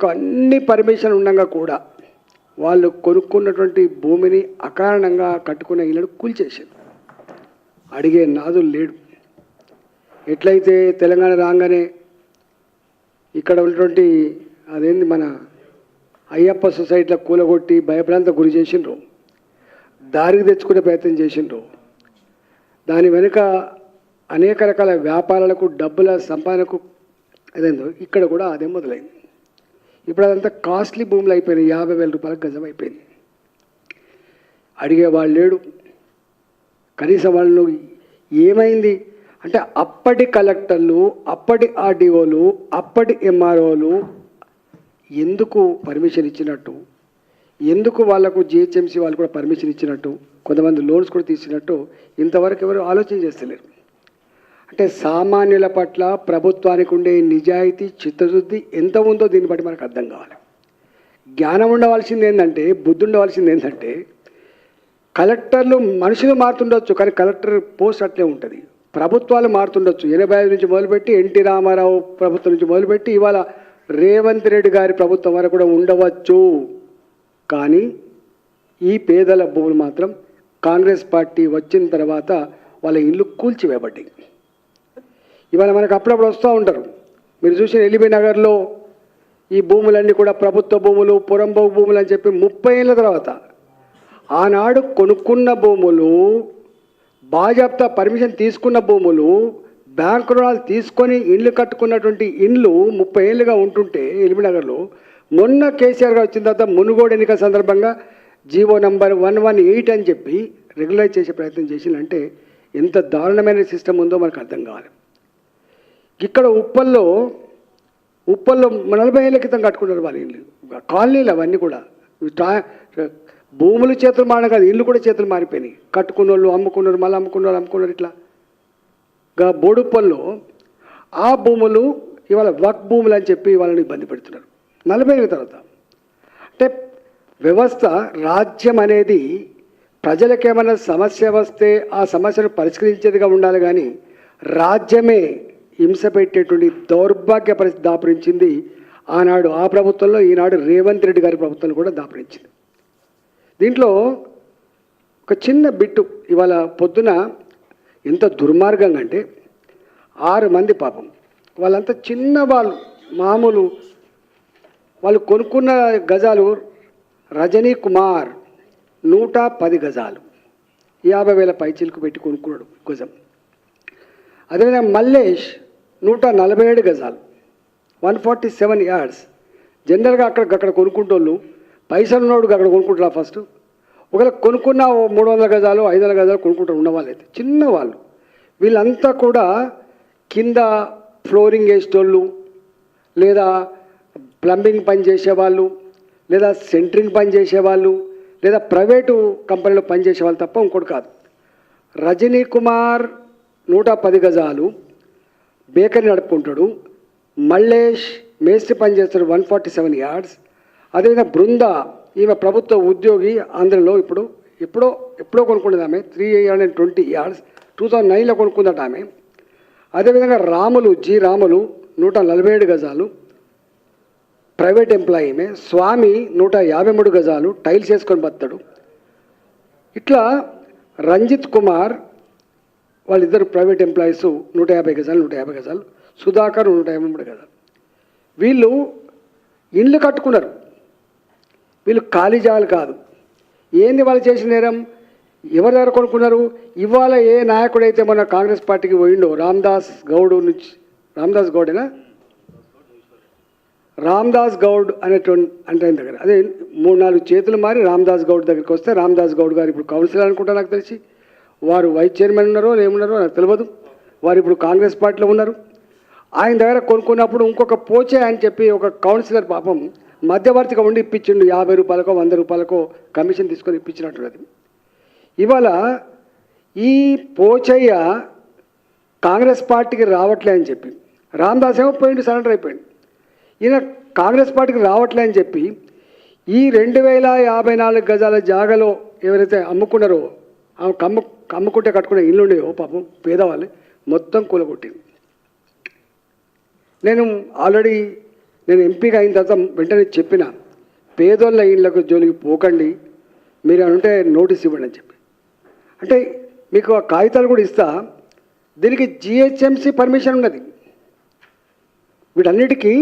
వాళ్ళకు అన్ని పర్మిషన్ ఉండగా కూడా వాళ్ళు కొనుక్కున్నటువంటి భూమిని అకారణంగా కట్టుకున్న ఇళ్ళను కూల్చేసారు. అడిగే నాదులు లేడు. ఎట్లయితే తెలంగాణ రాగానే ఇక్కడ ఉన్నటువంటి అదేంది మన అయ్యప్ప సొసైటీలో కూలగొట్టి భయభ్రాంత గురి చేసిండ్రు, దారికి తెచ్చుకునే ప్రయత్నం చేసిండ్రు. దాని వెనుక అనేక రకాల వ్యాపారాలకు డబ్బుల సంపాదనకు అదేందో ఇక్కడ కూడా అదే మొదలైంది. ఇప్పుడు అదంతా కాస్ట్లీ భూములు అయిపోయినాయి. 50,000 రూపాయలకు గజం అయిపోయింది. అడిగేవాళ్ళు లేడు. కనీసం వాళ్ళు ఏమైంది అంటే అప్పటి కలెక్టర్లు, అప్పటి ఆర్డీఓలు, అప్పటి ఎంఆర్ఓలు ఎందుకు పర్మిషన్ ఇచ్చినట్టు, ఎందుకు వాళ్లకు జిహెచ్ఎంసీ వాళ్ళు కూడా పర్మిషన్ ఇచ్చినట్టు, కొంతమంది లోన్స్ కూడా తీసినట్టు ఇంతవరకు ఎవరు ఆలోచన చేస్తలేరు. అంటే సామాన్యుల పట్ల ప్రభుత్వానికి ఉండే నిజాయితీ, చిత్తశుద్ధి ఎంత ఉందో దీన్ని బట్టి మనకు అర్థం కావాలి. జ్ఞానం ఉండవలసింది ఏంటంటే, బుద్ధి ఉండవలసింది ఏంటంటే, కలెక్టర్లు మనుషులు మారుతుండొచ్చు కానీ కలెక్టర్ పోస్ట్ అట్లే ఉంటుంది. ప్రభుత్వాలు మారుతుండొచ్చు. 85 నుంచి మొదలుపెట్టి ఎన్టీ రామారావు ప్రభుత్వం నుంచి మొదలుపెట్టి ఇవాళ రేవంత్ రెడ్డి గారి ప్రభుత్వం వరకు కూడా ఉండవచ్చు. కానీ ఈ పేదల భూములు మాత్రం కాంగ్రెస్ పార్టీ వచ్చిన తర్వాత వాళ్ళ ఇల్లు కూల్చివేయబడ్డాయి. ఇవాళ మనకు అప్పుడప్పుడు వస్తూ ఉంటారు. మీరు చూసిన ఎల్బీ నగర్లో ఈ భూములన్నీ కూడా ప్రభుత్వ భూములు, పురంబో భూములు అని చెప్పి 30 ఏళ్ళ తర్వాత ఆనాడు కొనుక్కున్న భూములు, బాజాప్తా పర్మిషన్ తీసుకున్న భూములు, బ్యాంకు రుణాలు తీసుకొని ఇండ్లు కట్టుకున్నటువంటి ఇండ్లు 30 ఏళ్ళుగా ఉంటుంటే ఎల్బీ నగర్లో మొన్న కేసీఆర్ గారు వచ్చిన తర్వాత మునుగోడు ఎన్నికల సందర్భంగా జీవో నంబర్ 118 అని చెప్పి రెగ్యులైజ్ చేసే ప్రయత్నం చేసిందంటే ఎంత దారుణమైన సిస్టమ్ ఉందో మనకు అర్థం కావాలి. ఇక్కడ ఉప్పల్లో 40 ఏళ్ళ క్రితం కట్టుకున్నారు వాళ్ళ ఇల్లు, కాలనీలు అవన్నీ కూడా. భూములు చేతులు మారడం కాదు, ఇల్లు కూడా చేతులు మారిపోయినాయి. కట్టుకున్న వాళ్ళు అమ్ముకున్నారు, మళ్ళీ అమ్ముకున్నారు ఇట్లా. బోడుప్పల్లో ఆ భూములు ఇవాళ వక్ భూములు అని చెప్పి వాళ్ళని ఇబ్బంది పెడుతున్నారు 40 ఏళ్ళ తర్వాత. అంటే వ్యవస్థ, రాజ్యం అనేది ప్రజలకు ఏమైనా సమస్య వస్తే ఆ సమస్యను పరిష్కరించేదిగా ఉండాలి. కానీ రాజ్యమే హింస పెట్టేటువంటి దౌర్భాగ్య పరిస్థితి దాపురించింది ఆనాడు ఆ ప్రభుత్వంలో, ఈనాడు రేవంత్ రెడ్డి గారి ప్రభుత్వంలో కూడా దాపురించింది. దీంట్లో ఒక చిన్న బిట్టు ఇవాళ పొద్దున ఎంత దుర్మార్గంగా అంటే 6 మంది పాపం, వాళ్ళంతా చిన్న వాళ్ళు, మామూలు వాళ్ళు కొనుక్కున్న గజాలు రజనీ కుమార్ 110 గజాలు 50,000 పైచీలకు పెట్టి కొనుక్కున్నాడు గజం. అదేవిధంగా మల్లేష్ 147 గజాలు 147 యార్డ్స్. జనరల్గా అక్కడ కొనుక్కుంటోళ్ళు పైసలు ఉన్నోడు అక్కడ కొనుక్కుంటారా ఫస్ట్. ఒకవేళ కొనుక్కున్న 300 గజాలు 500 గజాలు కొనుక్కుంటారు ఉన్నవాళ్ళు అయితే చిన్నవాళ్ళు. వీళ్ళంతా కూడా కింద ఫ్లోరింగ్ వేసేటోళ్ళు, లేదా ప్లంబింగ్ పని చేసేవాళ్ళు, లేదా సెంటరింగ్ పని చేసేవాళ్ళు, లేదా ప్రైవేటు కంపెనీలో పనిచేసేవాళ్ళు తప్ప ఇంకోటి కాదు. రజనీ కుమార్ 110 గజాలు బేకరీ నడుపుకుంటాడు. మల్లేష్ మేస్త్రి పని చేస్తాడు 147 యార్డ్స్. అదేవిధంగా బృంద, ఈమె ప్రభుత్వ ఉద్యోగి, ఆంధ్రలో ఎప్పుడో కొనుక్కున్నది ఆమె 320 యార్డ్స్ 2009లో కొనుక్కుందట ఆమె. అదేవిధంగా రాములు 147 గజాలు ప్రైవేట్ ఎంప్లాయీ. ఈమె స్వామి 153 గజాలు టైల్స్ వేసుకొని బతాడు. ఇట్లా రంజిత్ కుమార్ వాళ్ళిద్దరు ప్రైవేట్ ఎంప్లాయీస్ 150 గజాలు, సుధాకర్ 153 గజాలు. వీళ్ళు ఇండ్లు కట్టుకున్నారు. వీళ్ళు ఖాళీ జాగాలు కాదు. ఏంది వాళ్ళు చేసిన నేరం? ఎవరి దగ్గర కొనుక్కున్నారు? ఇవాళ ఏ నాయకుడైతే మన కాంగ్రెస్ పార్టీకి పోయిండో రామ్దాస్ గౌడ్ అనేటువంటి అంటే ఆయన దగ్గర అదే 3-4 చేతులు మారి రామ్దాస్ గౌడ్ దగ్గరికి వస్తే, రామ్దాస్ గౌడ్ గారు ఇప్పుడు కౌన్సిలర్ అనుకుంటా నాకు తెలిసి, వారు వైస్ చైర్మన్ ఉన్నారో ఏమున్నారో నాకు తెలియదు, వారు ఇప్పుడు కాంగ్రెస్ పార్టీలో ఉన్నారు. ఆయన దగ్గర కొనుక్కున్నప్పుడు ఇంకొక పోచే అని చెప్పి ఒక కౌన్సిలర్ పాపం మధ్యవర్తిగా ఉండి ఇప్పించిండు. 50 రూపాయలకో 100 రూపాయలకో కమిషన్ తీసుకొని ఇప్పించినట్టున్నది. ఇవాళ ఈ పోచయ్య కాంగ్రెస్ పార్టీకి రావట్లే అని చెప్పి, రామ్దాస్ ఏమో పోయిండు, సరెండర్ అయిపోయింది. ఈయన కాంగ్రెస్ పార్టీకి రావట్లే అని చెప్పి ఈ 2054 గజాల జాగాలో ఎవరైతే అమ్ముకున్నారో, అమ్ముకుంటే కట్టుకునే ఇల్లు ఉండేవో పాపం పేదవాళ్ళు మొత్తం కూలగొట్టింది. నేను ఆల్రెడీ నేను ఎంపీగా అయిన తర్వాత వెంటనే చెప్పిన, పేదోళ్ళ ఇళ్ళకు జోలికి పోకండి, మీరు అంటే నోటీస్ ఇవ్వండి అని చెప్పి. అంటే మీకు ఆ కాగితాలు కూడా ఇస్తా, దీనికి జిహెచ్ఎంసీ పర్మిషన్ ఉన్నది. వీటన్నిటికీ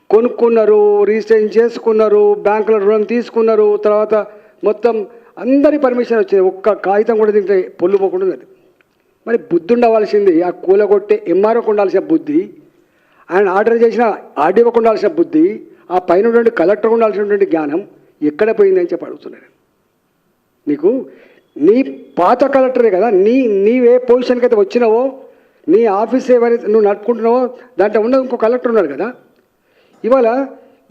కొనుక్కున్నారు, రిజిస్ట్రేషన్ చేసుకున్నారు, బ్యాంకులో రుణం తీసుకున్నారు, తర్వాత మొత్తం అందరి పర్మిషన్ వచ్చింది. ఒక్క కాగితం కూడా దీంట్లో పొల్లు పోకుండా ఉన్నది. మరి బుద్ధి ఉండవలసింది ఆ కూలగొట్టే ఎంఆర్ఓకి ఉండాల్సిన బుద్ధి, ఆయన ఆర్డర్ చేసిన ఆర్డీఓకి ఉండాల్సిన బుద్ధి, ఆ పైన ఉన్నటువంటి కలెక్టర్కి ఉండాల్సినటువంటి జ్ఞానం ఎక్కడ పోయిందని చెప్పి అడుగుతున్నాను. నీకు నీ పాత కలెక్టరే కదా, నీవే పొజిషన్కి అయితే వచ్చినావో, నీ ఆఫీస్ ఎవరైతే నువ్వు నడుపుకుంటున్నావో దాంట్లో ఉన్న ఇంకో కలెక్టర్ ఉన్నాడు కదా. ఇవాళ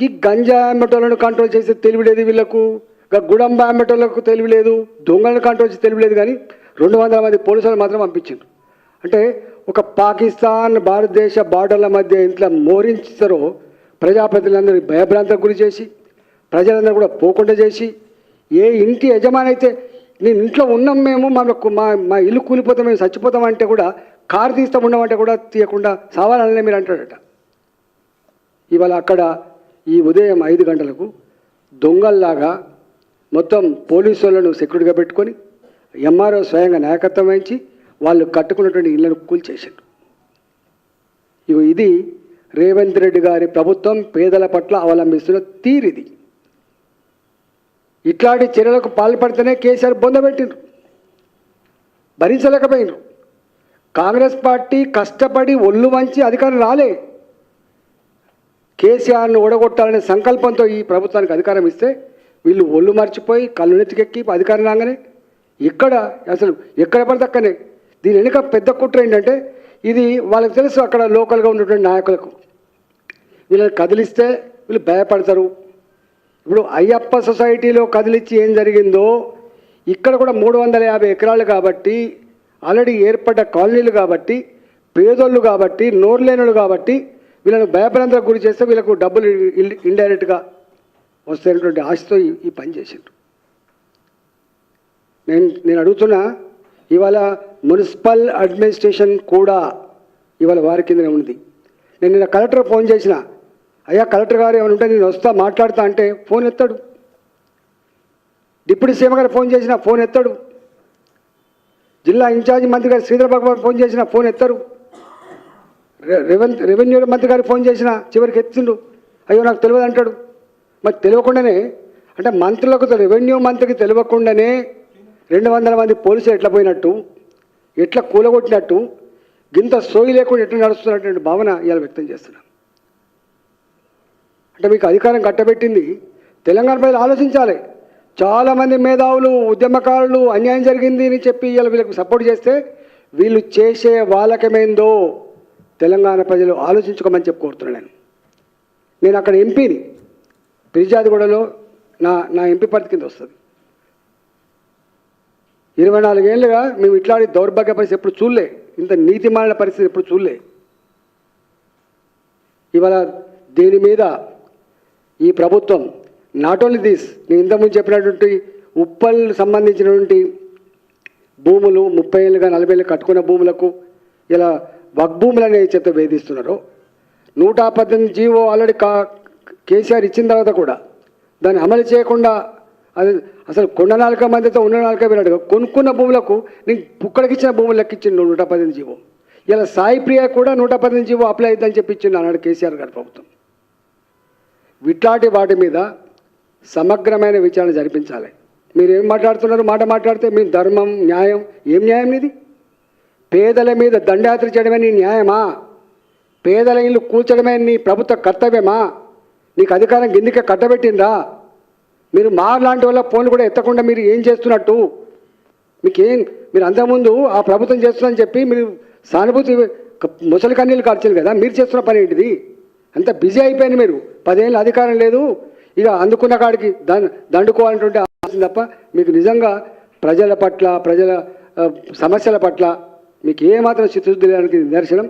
ఈ గంజా అమ్మటోళ్ళను కంట్రోల్ చేసే తెలివిలేదు వీళ్ళకు, గుడంబ అమ్మటోళ్ళకు తెలివిలేదు, దొంగలను కంట్రోల్ చేసి తెలివిలేదు, కానీ 200 మంది పోలీసులు మాత్రం పంపించారు. అంటే ఒక పాకిస్తాన్ భారతదేశ బార్డర్ల మధ్య ఇంట్లో మోరించారో ప్రజాప్రతినిధులందరూ భయభ్రాంతకు గురి చేసి, ప్రజలందరూ కూడా పోకుండా చేసి, ఏ ఇంటి యజమాని అయితే నేను ఇంట్లో ఉన్నాం మేము మా ఇల్లు కూలిపోతాం మేము చచ్చిపోతామంటే కూడా, కారు తీస్తాం ఉండమంటే కూడా తీయకుండా సావాలనే మీరు అంటాడట. ఇవాళ అక్కడ ఈ ఉదయం 5 గంటలకు దొంగల్లాగా మొత్తం పోలీసు వాళ్ళను సెక్యూరిటీగా పెట్టుకొని ఎంఆర్ఓ స్వయంగా నాయకత్వం వహించి వాళ్ళు కట్టుకున్నటువంటి ఇళ్లను కూల్చేశారు. ఇది రేవంత్ రెడ్డి గారి ప్రభుత్వం పేదల పట్ల అవలంబిస్తున్న తీరిది. ఇట్లాంటి చర్యలకు పాల్పడితేనే కేసీఆర్ బొందబెట్టిండ్రు, భరించలేకపోయినరు. కాంగ్రెస్ పార్టీ కష్టపడి ఒళ్ళు వంచి అధికారం రాలే, కేసీఆర్ను ఓడగొట్టాలనే సంకల్పంతో ఈ ప్రభుత్వానికి అధికారం ఇస్తే వీళ్ళు ఒళ్ళు మర్చిపోయి కళ్ళు నెత్తికెక్కి అధికారం రాగానే అసలు ఎక్కడ పడితే అక్కనే. దీని వెనుక పెద్ద కుట్ర ఏంటంటే, ఇది వాళ్ళకి తెలుసు, అక్కడ లోకల్గా ఉన్నటువంటి నాయకులకు వీళ్ళని కదిలిస్తే వీళ్ళు భయపడతారు. ఇప్పుడు అయ్యప్ప సొసైటీలో కదిలిచ్చి ఏం జరిగిందో ఇక్కడ కూడా 350 ఎకరాలు కాబట్టి, ఆల్రెడీ ఏర్పడ్డ కాలనీలు కాబట్టి, పేదోళ్ళు కాబట్టి, నోరులేనులు కాబట్టి వీళ్ళను భయభ్రాంతలకు గురి చేస్తే వీళ్ళకు డబ్బులు ఇండైరెక్ట్గా వస్తాయనేటువంటి ఆశతో ఈ పని చేసిండ్రు. నేను అడుగుతున్నా, ఇవాళ మున్సిపల్ అడ్మినిస్ట్రేషన్ కూడా ఇవాళ వారి కిందనే ఉంది. నేను నిన్న కలెక్టర్ ఫోన్ చేసిన, అయ్యా కలెక్టర్ గారు ఏమైనా ఉంటే నేను వస్తా మాట్లాడతా అంటే ఫోన్ ఎత్తాడు. డిప్యూటీ సీఎం గారు ఫోన్ చేసిన ఫోన్ ఎత్తాడు. జిల్లా ఇన్ఛార్జి మంత్రి గారు శ్రీధర్ భగవాన్ ఫోన్ చేసిన ఫోన్ ఎత్తారు. రెవెన్యూ మంత్రి గారికి ఫోన్ చేసిన చివరికి ఎత్తిండు, అయ్యో నాకు తెలియదు అంటాడు. మరి తెలియకుండానే, అంటే మంత్రులకు రెవెన్యూ మంత్రికి తెలియకుండానే 200 మంది పోలీసులు ఎట్లా పోయినట్టు, ఎట్లా కూలగొట్టినట్టు, గింత సోయి లేకుండా ఎట్లా నడుస్తున్నటువంటి భావన ఇవాళ వ్యక్తం చేస్తున్నాం. అంటే మీకు అధికారం కట్టబెట్టింది తెలంగాణ ప్రజలు ఆలోచించాలి. చాలామంది మేధావులు, ఉద్యమకారులు అన్యాయం జరిగింది అని చెప్పి ఇవాళ వీళ్ళకి సపోర్ట్ చేస్తే వీళ్ళు చేసే వాళ్ళకేమైందో తెలంగాణ ప్రజలు ఆలోచించుకోమని చెప్పి కోరుతున్నాను. నేను అక్కడ ఎంపీని, పిరిజాదిగూడలో నా ఎంపీ పరిధి కింద వస్తుంది. 24 ఏళ్ళుగా మేము ఇట్లాంటి దౌర్భాగ్య పరిస్థితి ఎప్పుడు చూడలే, ఇంత నీతిమాలిన పరిస్థితి ఎప్పుడు చూడలే. ఇవాళ దీని మీద ఈ ప్రభుత్వం నాట్ ఓన్లీ దిస్, నేను ఇంతకుముందు చెప్పినటువంటి ఉప్పల్ సంబంధించినటువంటి భూములు 30 ఏళ్ళుగా 40 ఏళ్ళు కట్టుకున్న భూములకు ఇలా వక్ భూములనే చెప్తే వేధిస్తున్నారో, 118 జీవో ఆల్రెడీ కేసీఆర్ ఇచ్చిన తర్వాత కూడా దాన్ని అమలు చేయకుండా, అది అసలు కొండ 4 మందితో ఉన్న 4 వినట్టుగా కొనుక్కున్న భూములకు నేను పుక్కడికి ఇచ్చిన భూములు లెక్కించిండు 118 జీవో. ఇలా సాయి ప్రియ కూడా 118 జీవో అప్లై అవుతుందని చెప్పించిండు అన్నాడు కేసీఆర్ గారి ప్రభుత్వం. ఇట్లాంటి వాటి మీద సమగ్రమైన విచారణ జరిపించాలి. మీరు ఏం మాట్లాడుతున్నారు, మాట మాట్లాడితే మీ ధర్మం న్యాయం, ఏం న్యాయం ఇది? పేదల మీద దండయాత్ర చేయడమే నీ న్యాయమా? పేదల ఇల్లు కూల్చడమే నీ ప్రభుత్వ కర్తవ్యమా? నీకు అధికారం కిందికే కట్టబెట్టిందా? మీరు మా లాంటి వాళ్ళ ఫోన్లు కూడా ఎత్తకుండా మీరు ఏం చేస్తున్నట్టు? మీరు అంతకుముందు ఆ ప్రభుత్వం చేస్తుందని చెప్పి మీరు సానుభూతి ముసలి కన్నీళ్ళు కార్చారు కదా, మీరు చేస్తున్న పని ఏంటిది? అంత బిజీ అయిపోయింది. మీరు 10 ఏళ్ళ అధికారం లేదు, ఇక అందుకున్న కాడికి దండుకోవాలంటుంటే ఆలోచన తప్ప మీకు నిజంగా ప్రజల పట్ల, ప్రజల సమస్యల పట్ల మీకు ఏమాత్రం చిత్తశుద్ధి లేడానికి నిదర్శనం.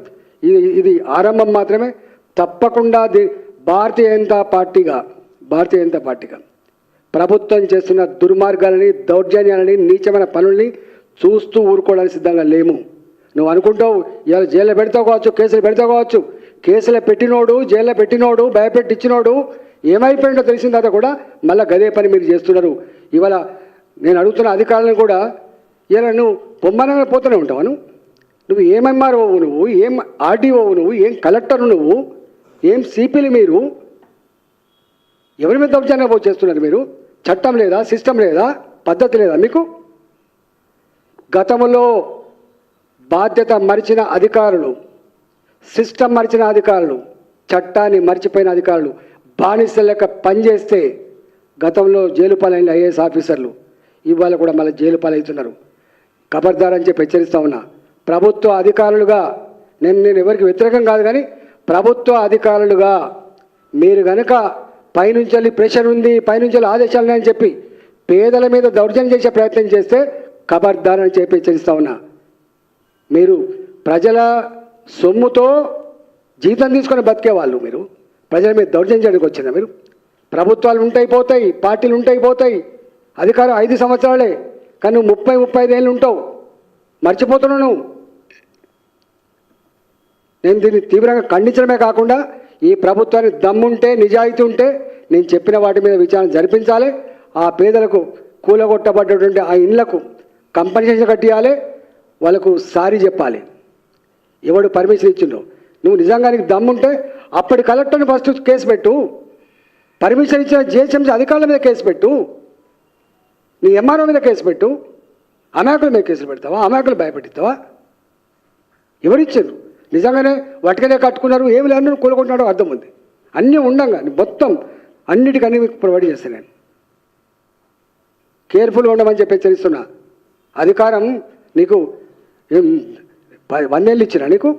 ఇది ఆరంభం మాత్రమే. తప్పకుండా భారతీయ జనతా పార్టీగా ప్రభుత్వం చేస్తున్న దుర్మార్గాలని, దౌర్జన్యాలని, నీచమైన పనుల్ని చూస్తూ ఊరుకోవడానికి సిద్ధంగా లేము. నువ్వు అనుకుంటావు ఇవాళ జైల్లో పెడతావు కావచ్చు, కేసులు పెడతావు కావచ్చు, కేసులో పెట్టినోడు, జైల్లో పెట్టినోడు, భయపెట్టించినోడు ఏమైపోయిందో తెలిసిన తర్వాత కూడా మళ్ళీ గదే పని మీరు చేస్తున్నారు. ఇవాళ నేను అడుగుతున్న అధికారులను కూడా, ఇలా నువ్వు పొమ్మనగా పోతూనే ఉంటావు, నువ్వు ఏం ఎంఆర్ఓవు, నువ్వు ఏం ఆర్డీఓవు, నువ్వు ఏం కలెక్టర్, నువ్వు ఏం సిపిలు, మీరు ఎవరి మీద దౌర్జన్యం చేస్తున్నారు? మీరు చట్టం లేదా, సిస్టమ్ లేదా, పద్ధతి లేదా మీకు? గతంలో బాధ్యత మరిచిన అధికారులు, సిస్టమ్ మరిచిన అధికారులు, చట్టాన్ని మర్చిపోయిన అధికారులు బానిస లెక్క పనిచేస్తే గతంలో జైలు పాలైన ఐఏఎస్ ఆఫీసర్లు ఇవాళ కూడా మళ్ళీ జైలు పాలవుతున్నారు. ఖబర్దార్ అని చెప్పి హెచ్చరిస్తా ఉన్నా. ప్రభుత్వ అధికారులుగా నేను ఎవరికి వ్యతిరేకం కాదు, కానీ ప్రభుత్వ అధికారులుగా మీరు కనుక పైనుంచి ప్రెషర్ ఉంది, పైనుంచి ఆదేశాలు ఉన్నాయని చెప్పి పేదల మీద దౌర్జన్యం చేసే ప్రయత్నం చేస్తే ఖబర్దార్ అని చెప్పి హెచ్చరిస్తా ఉన్నా. మీరు ప్రజల సొమ్ముతో జీతం తీసుకొని బతికేవాళ్ళు, మీరు ప్రజల మీద దౌర్జన్యం చేయడానికి వచ్చిన మీరు. ప్రభుత్వాలు ఉంటాయి పోతాయి, పార్టీలు ఉంటాయి పోతాయి, అధికారం 5 సంవత్సరాలే, కానీ నువ్వు 30-35 ఏళ్ళు ఉంటావు. మర్చిపోతున్నావు నువ్వు. నేను దీన్ని తీవ్రంగా ఖండించడమే కాకుండా ఈ ప్రభుత్వానికి దమ్ముంటే, నిజాయితీ ఉంటే నేను చెప్పిన వాటి మీద విచారణ జరిపించాలి. ఆ పేదలకు కూలగొట్టబడ్డటువంటి ఆ ఇళ్లకు కంపెన్సేషన్ కట్టియాలి, వాళ్ళకు సారీ చెప్పాలి. ఎవడు పర్మిషన్ ఇచ్చిండో, నువ్వు నిజంగా నీకు దమ్ముంటే అప్పటి కలెక్టర్ని ఫస్ట్ కేసు పెట్టు, పర్మిషన్ ఇచ్చిన జిహెచ్ఎంసీ అధికారుల మీద కేసు పెట్టు, నీ ఎంఆర్ఓ మీద కేసు పెట్టు. అమాయకుల మీద కేసులు పెడతావా? అమాయకులు భయపెట్టిస్తావా? ఎవరిచ్చారు? నిజంగానే వటకనే కట్టుకున్నారు, ఏమి లేని కూలగొట్టినాడో అర్థం ఉంది. అన్నీ ఉండంగా మొత్తం అన్నిటికన్నీ మీకు ప్రొవైడ్ చేస్తాను. నేను కేర్ఫుల్గా ఉండమని చెప్పి హెచ్చరిస్తున్నా. అధికారం నీకు 1 ఏళ్ళు ఇచ్చినా నీకు?